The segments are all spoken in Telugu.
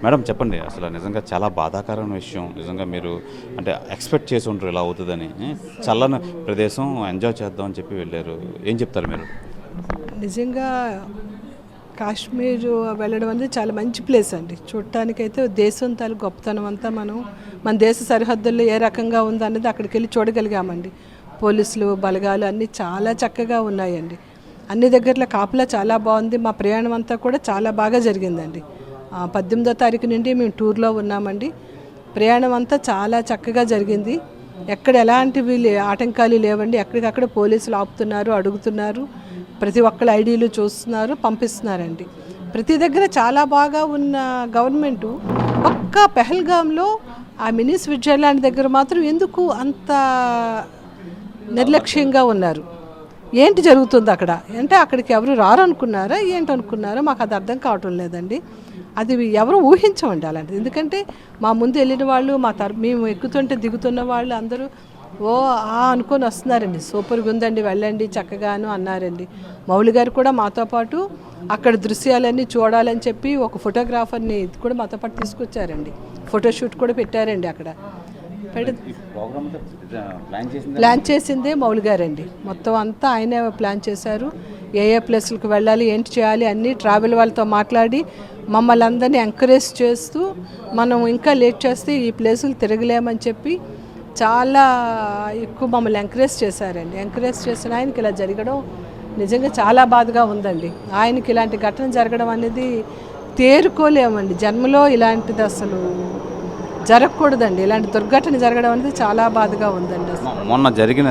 మేడం చెప్పండి, అసలు నిజంగా చాలా బాధాకరమైన విషయం. నిజంగా మీరు అంటే ఎక్స్పెక్ట్ చేసి ఉంటారు ఇలా అవుతుందని. చల్లని ప్రదేశం ఎంజాయ్ చేద్దాం అని చెప్పి వెళ్ళారు. ఏం చెప్తారు మీరు? నిజంగా కాశ్మీర్ వెళ్ళడం అనేది చాలా మంచి ప్లేస్ అండి. చూడటానికైతే దేశం తాలూకు గొప్పతనం అంతా మన దేశ సరిహద్దుల్లో ఏ రకంగా ఉందన్నది అక్కడికి వెళ్ళి చూడగలిగామండి. పోలీసులు బలగాలు అన్నీ చాలా చక్కగా ఉన్నాయండి. అన్ని దగ్గరలో కాపలా చాలా బాగుంది. మా ప్రయాణం అంతా కూడా చాలా బాగా జరిగిందండి. 18వ తారీఖు నుండి మేము టూర్లో ఉన్నామండి. ప్రయాణం అంతా చాలా చక్కగా జరిగింది. ఎక్కడ ఎలాంటివి ఆటంకాలు లేవండి. ఎక్కడికక్కడ పోలీసులు ఆపుతున్నారు, అడుగుతున్నారు, ప్రతి ఒక్కళ్ళ ఐడీలు చూస్తున్నారు, పంపిస్తున్నారండి. ప్రతి దగ్గర చాలా బాగా ఉన్న గవర్నమెంటు ఒక్క పెహల్గాంలో ఆ మినీ స్విట్జర్లాండ్ దగ్గర మాత్రం ఎందుకు అంత నిర్లక్ష్యంగా ఉన్నారు? ఏంటి జరుగుతుంది అక్కడ? అంటే అక్కడికి ఎవరు రారనుకున్నారా ఏంటనుకున్నారా? మాకు అది అర్థం కావటం లేదండి. అది ఎవరు ఊహించమండి అలాంటిది. ఎందుకంటే మా ముందు వెళ్ళిన వాళ్ళు, మేము ఎక్కుతుంటే దిగుతున్న వాళ్ళు అందరూ అనుకొని వస్తున్నారండి. సూపర్గా ఉందండి, వెళ్ళండి చక్కగాను అన్నారండి. మౌలి గారు కూడా మాతో పాటు అక్కడ దృశ్యాలన్నీ చూడాలని చెప్పి ఒక ఫోటోగ్రాఫర్ని కూడా మాతో పాటు తీసుకొచ్చారండి. ఫోటోషూట్ కూడా పెట్టారండి అక్కడ. ప్లాన్ చేసిందే మౌలి గారండి. మొత్తం అంతా ఆయనే ప్లాన్ చేశారు. ఏ ప్లేసులకు వెళ్ళాలి, ఏంటి చేయాలి అన్నీ ట్రావెల్ వాళ్ళతో మాట్లాడి మమ్మల్ని అందరినీ ఎంకరేజ్ చేస్తూ, మనం ఇంకా లేట్ చేస్తే ఈ ప్లేసులు తిరగలేమని చెప్పి చాలా ఎక్కువ మమ్మల్ని ఎంకరేజ్ చేశారండి. ఎంకరేజ్ చేసిన ఆయనకి ఇలా జరగడం నిజంగా చాలా బాధగా ఉందండి. ఆయనకి ఇలాంటి ఘటన జరగడం అనేది తేరుకోలేమండి. జన్మలో ఇలాంటిది అసలు జరగకూడదండి. ఇలాంటి దుర్ఘటన జరగడం అనేది చాలా బాధగా ఉందండి. మొన్న జరిగిన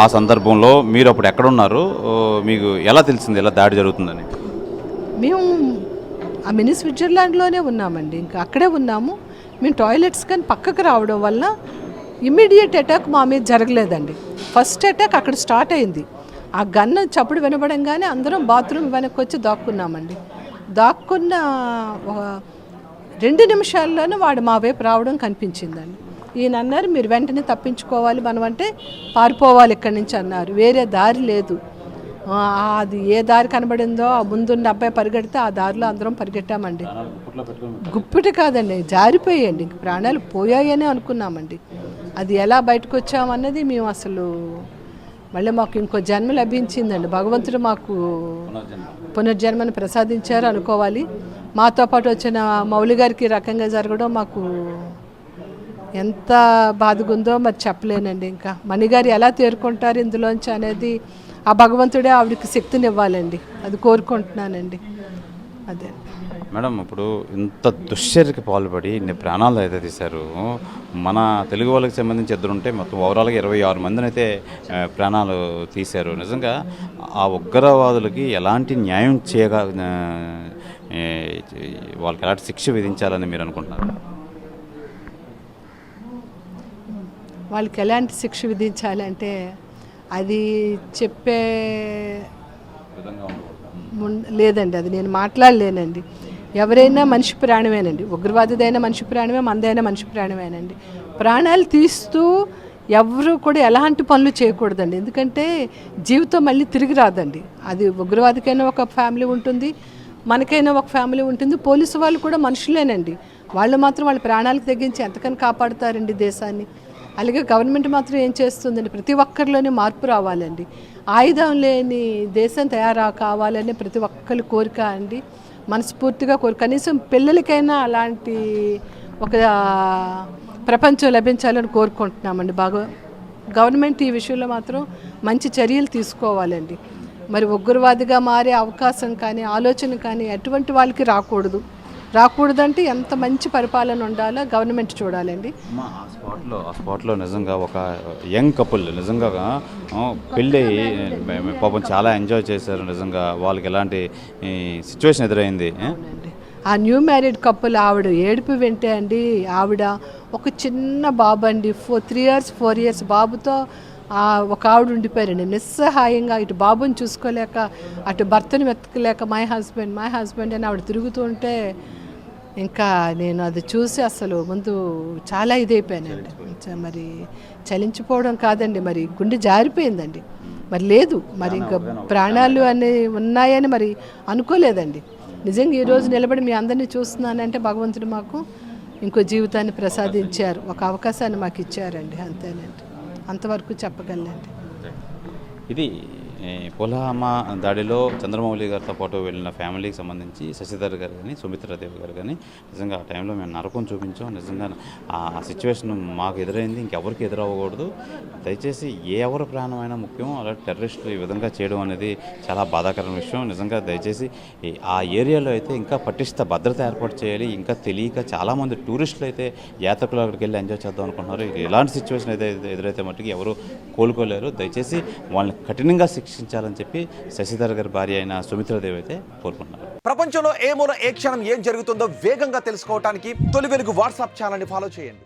ఆ సందర్భంలో మీరు అప్పుడు ఎక్కడున్నారు? మీకు ఎలా తెలిసింది ఇలా దాడి జరుగుతుందని? మేము ఆ మినీ స్విట్జర్లాండ్లోనే ఉన్నామండి. ఇంకా అక్కడే ఉన్నాము. మేము టాయిలెట్స్ కానీ పక్కకు రావడం వల్ల ఇమ్మీడియట్ అటాక్ మా మీద జరగలేదండి. ఫస్ట్ అటాక్ అక్కడ స్టార్ట్ అయింది. ఆ గన్ను చప్పుడు వినబడంగానే అందరం బాత్రూమ్ వెనక్కి వచ్చి దాక్కున్నామండి. దాక్కున్న 2 నిమిషాల్లోనే వాడు మా వైపు రావడం కనిపించిందండి. ఈయన అన్నారు, మీరు వెంటనే తప్పించుకోవాలి, మనం అంటే పారిపోవాలి ఇక్కడి నుంచి అన్నారు. వేరే దారి లేదు. అది ఏ దారి కనబడిందో ఆ ముందున్న అబ్బాయి పరిగెడితే ఆ దారిలో అందరం పరిగెట్టామండి. గుప్పిటి కాదండి, జారిపోయాయండి. ఇంక ప్రాణాలు పోయాయనే అనుకున్నామండి. అది ఎలా బయటకు వచ్చామన్నది మేము అసలు మళ్ళీ మాకు ఇంకో జన్మ లభించిందండి. భగవంతుడు మాకు పునర్జన్మను ప్రసాదించారు అనుకోవాలి. మాతో పాటు వచ్చిన మౌలి గారికి రకంగా జరగడం మాకు ఎంత బాధగుందో మరి చెప్పలేనండి. ఇంకా మణిగారు ఎలా తేరుకుంటారు ఇందులోంచి అనేది ఆ భగవంతుడే ఆవిడకి శక్తిని ఇవ్వాలండి. అది కోరుకుంటున్నానండి. అదే మేడం, ఇప్పుడు ఇంత దుశ్చర్యకి పాల్పడి ఇన్ని ప్రాణాలు అయితే తీశారు. మన తెలుగు వాళ్ళకి సంబంధించి 2 ఉంటే మొత్తం ఓవరాల్గా 26 మందిని అయితే ప్రాణాలు తీశారు. నిజంగా ఆ ఉగ్రవాదులకి ఎలాంటి న్యాయం వాళ్ళకి ఎలాంటి శిక్ష విధించాలని మీరు అనుకుంటున్నారు? వాళ్ళకి ఎలాంటి శిక్ష విధించాలంటే అది చెప్పే లేదండి. అది నేను మాట్లాడలేనండి. ఎవరైనా మనిషి ప్రాణమేనండి. ఉగ్రవాదిదైనా మనిషి ప్రాణమే, మనదైనా మనిషి ప్రాణమేనండి. ప్రాణాలు తీస్తూ ఎవరు కూడా ఎలాంటి పనులు చేయకూడదండి. ఎందుకంటే జీవితం మళ్ళీ తిరిగి రాదండి. అది ఉగ్రవాదికైనా ఒక ఫ్యామిలీ ఉంటుంది, మనకైనా ఒక ఫ్యామిలీ ఉంటుంది. పోలీసు వాళ్ళు కూడా మనుషులేనండి. వాళ్ళు మాత్రం వాళ్ళ ప్రాణాలకు తెగించి ఎంతకని కాపాడుతారండి దేశాన్ని. అలాగే గవర్నమెంట్ మాత్రం ఏం చేస్తుందండి, ప్రతి ఒక్కరిలోనే మార్పు రావాలండి. ఆయుధం లేని దేశం కావాలని ప్రతి ఒక్కరి కోరిక అండి. మనస్ఫూర్తిగా కనీసం పిల్లలకైనా అలాంటి ఒక ప్రపంచం లభించాలని కోరుకుంటున్నామండి. గవర్నమెంట్ ఈ విషయంలో మాత్రం మంచి చర్యలు తీసుకోవాలండి. మరి ఉగ్రవాదిగా మారే అవకాశం కానీ ఆలోచన కానీ ఎటువంటి వాళ్ళకి రాకూడదంటే ఎంత మంచి పరిపాలన ఉండాలో గవర్నమెంట్ చూడాలండి. ఆ స్పాట్లో నిజంగా ఒక యంగ్ కపుల్ నిజంగా పెళ్ళి పాపం చాలా ఎంజాయ్ చేశారు. నిజంగా వాళ్ళకి ఎలాంటి సిచ్యువేషన్ ఎదురైంది? ఆ న్యూ మ్యారీడ్ కపుల్ ఆవిడ ఏడుపు వింటే అండి, ఆవిడ ఒక చిన్న బాబు అండి, 4 ఇయర్స్ బాబుతో ఒక ఆవిడ ఉండిపోయారండి. నిస్సహాయంగా ఇటు బాబుని చూసుకోలేక అటు భర్తను వెతకలేక మై హస్బెండ్ అని ఆవిడ తిరుగుతూ ఉంటే ఇంకా నేను అది చూసి అసలు ముందు చాలా ఇదైపోయానండి. మరి చలించిపోవడం కాదండి, మరి గుండె జారిపోయిందండి. మరి లేదు, మరి ఇంకా ప్రాణాలు అనేవి ఉన్నాయని మరి అనుకోలేదండి. నిజంగా ఈరోజు నిలబడి మీ అందరినీ చూస్తున్నానంటే భగవంతుడు మాకు ఇంకో జీవితాన్ని ప్రసాదించారు, ఒక అవకాశాన్ని మాకు ఇచ్చారండి, అంతేనండి, అంతవరకు చెప్పగలండి. ఇది పుల్వామా దాడిలో చంద్రమౌళి గారితో పాటు వెళ్ళిన ఫ్యామిలీకి సంబంధించి శశిధర్ గారు కానీ సుమిత్రాదేవి గారు కానీ నిజంగా ఆ టైంలో మేము నరకం చూపించాం. నిజంగా ఆ సిచ్యువేషన్ మాకు ఎదురైంది, ఇంకెవరికి ఎదురవ్వకూడదు. దయచేసి ఎవరి ప్రాణమైనా ముఖ్యం, అలా టెర్రరిస్టులు ఈ విధంగా చేయడం అనేది చాలా బాధాకరమైన విషయం. నిజంగా దయచేసి ఆ ఏరియాలో అయితే ఇంకా పటిష్ట భద్రత ఏర్పాటు చేయాలి. ఇంకా తెలియక చాలామంది టూరిస్టులు అయితే యాత్రికులు అక్కడికి వెళ్ళి ఎంజాయ్ చేద్దాం అనుకుంటున్నారు. ఇలాంటి సిచ్యువేషన్ అయితే ఎదురైతే మట్టుకు ఎవరు కోలుకోలేరు. దయచేసి వాళ్ళని కఠినంగా శిక్షించాలని చెప్పి శశిధర్ గారి భార్య అయిన సుమిత్రాదేవి అయితే కోరుకుంటున్నారు. ప్రపంచంలో ఏ మూల ఏ క్షణం ఏం జరుగుతుందో వేగంగా తెలుసుకోవడానికి తొలి వెలుగు వాట్సాప్ ఛానల్ని ఫాలో చేయండి.